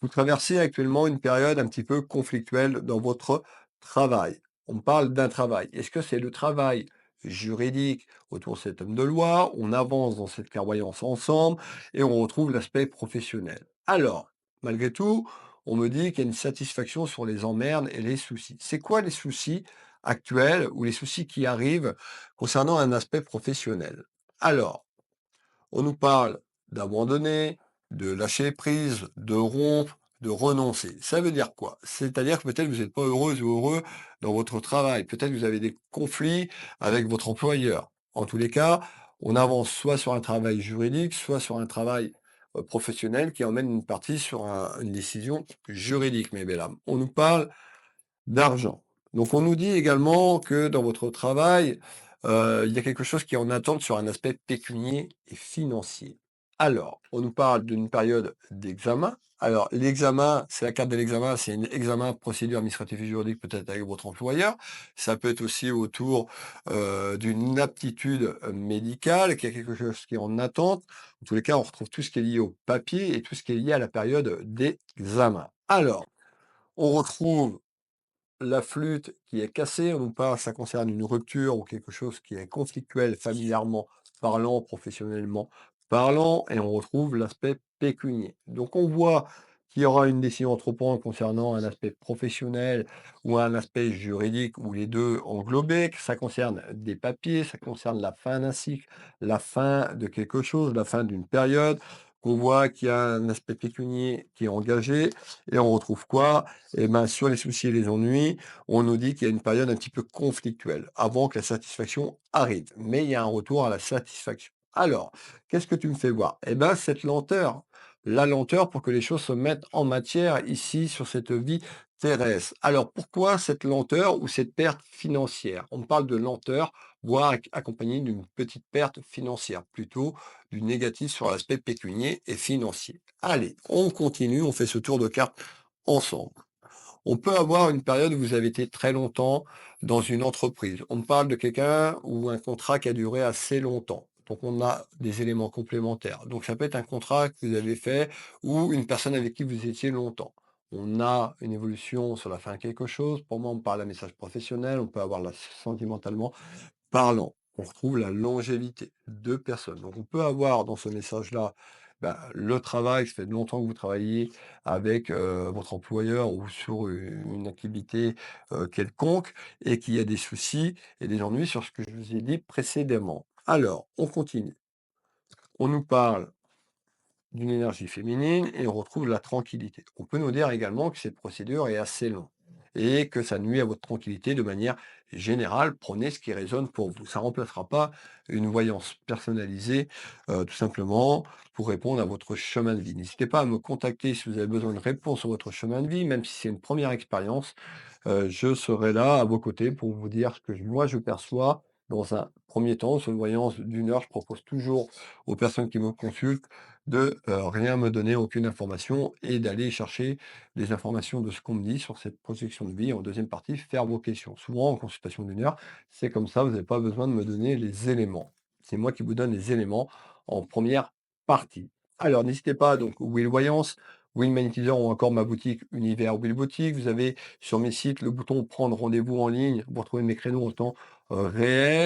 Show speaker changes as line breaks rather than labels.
Vous traversez actuellement une période un petit peu conflictuelle dans votre travail. On parle d'un travail. Est-ce que c'est le travail juridique autour de cet homme de loi? On avance dans cette clairvoyance ensemble et on retrouve l'aspect professionnel. Alors, malgré tout, on me dit qu'il y a une satisfaction sur les emmerdes et les soucis. C'est quoi les soucis actuels ou les soucis qui arrivent concernant un aspect professionnel? Alors, on nous parle d'abandonner, de lâcher prise, de rompre, de renoncer. Ça veut dire quoi? C'est-à-dire que peut-être vous n'êtes pas heureuse ou heureux dans votre travail. Peut-être que vous avez des conflits avec votre employeur. En tous les cas, on avance soit sur un travail juridique, soit sur un travail professionnel qui emmène une partie sur une décision juridique, mes belles âmes. On nous parle d'argent. Donc on nous dit également que dans votre travail, il y a quelque chose qui est en attente sur un aspect pécunier et financier. Alors, on nous parle d'une période d'examen. Alors l'examen, c'est la carte de l'examen, c'est un examen procédure administrative et juridique peut-être avec votre employeur. Ça peut être aussi autour, d'une aptitude, médicale, qu'il y a quelque chose qui est en attente. En tous les cas, on retrouve tout ce qui est lié au papier et tout ce qui est lié à la période d'examen. Alors, on retrouve la flûte qui est cassée, on nous parle, ça concerne une rupture ou quelque chose qui est conflictuel familièrement parlant, professionnellement parlant, et on retrouve l'aspect pécunier. Donc on voit qu'il y aura une décision entre prendre concernant un aspect professionnel ou un aspect juridique, ou les deux englobés, que ça concerne des papiers, ça concerne la fin d'un cycle, la fin de quelque chose, la fin d'une période, qu'on voit qu'il y a un aspect pécunier qui est engagé, et on retrouve quoi? Et ben, sur les soucis et les ennuis, on nous dit qu'il y a une période un petit peu conflictuelle avant que la satisfaction arrive. Mais il y a un retour à la satisfaction. Alors, qu'est-ce que tu me fais voir? Eh ben, cette lenteur. La lenteur pour que les choses se mettent en matière ici sur cette vie terrestre. Alors, pourquoi cette lenteur ou cette perte financière? On parle de lenteur, voire accompagnée d'une petite perte financière, plutôt du négatif sur l'aspect pécunier et financier. Allez, on continue, on fait ce tour de carte ensemble. On peut avoir une période où vous avez été très longtemps dans une entreprise. On parle de quelqu'un ou un contrat qui a duré assez longtemps. Donc on a des éléments complémentaires. Donc ça peut être un contrat que vous avez fait ou une personne avec qui vous étiez longtemps. On a une évolution sur la fin de quelque chose. Pour moi, on parle d'un message professionnel. On peut avoir là sentimentalement parlant. On retrouve la longévité de personnes. Donc on peut avoir dans ce message-là, le travail, ça fait longtemps que vous travaillez avec, votre employeur ou sur une activité, quelconque, et qu'il y a des soucis et des ennuis sur ce que je vous ai dit précédemment. Alors, on continue. On nous parle d'une énergie féminine et on retrouve la tranquillité. On peut nous dire également que cette procédure est assez longue et que ça nuit à votre tranquillité de manière générale. Prenez ce qui résonne pour vous. Ça ne remplacera pas une voyance personnalisée, tout simplement pour répondre à votre chemin de vie. N'hésitez pas à me contacter si vous avez besoin de réponses sur votre chemin de vie, même si c'est une première expérience. Je serai là à vos côtés pour vous dire ce que moi je perçois dans un premier temps. Sur une voyance d'une heure, je propose toujours aux personnes qui me consultent de rien me donner, aucune information, et d'aller chercher des informations de ce qu'on me dit sur cette projection de vie. En deuxième partie, faire vos questions. Souvent, en consultation d'une heure, c'est comme ça, vous n'avez pas besoin de me donner les éléments. C'est moi qui vous donne les éléments en première partie. Alors, n'hésitez pas, donc, Will Voyance, Will Magnétiseur ou encore ma boutique Univers Will Boutique. Vous avez sur mes sites le bouton prendre rendez-vous en ligne pour trouver mes créneaux en temps réel.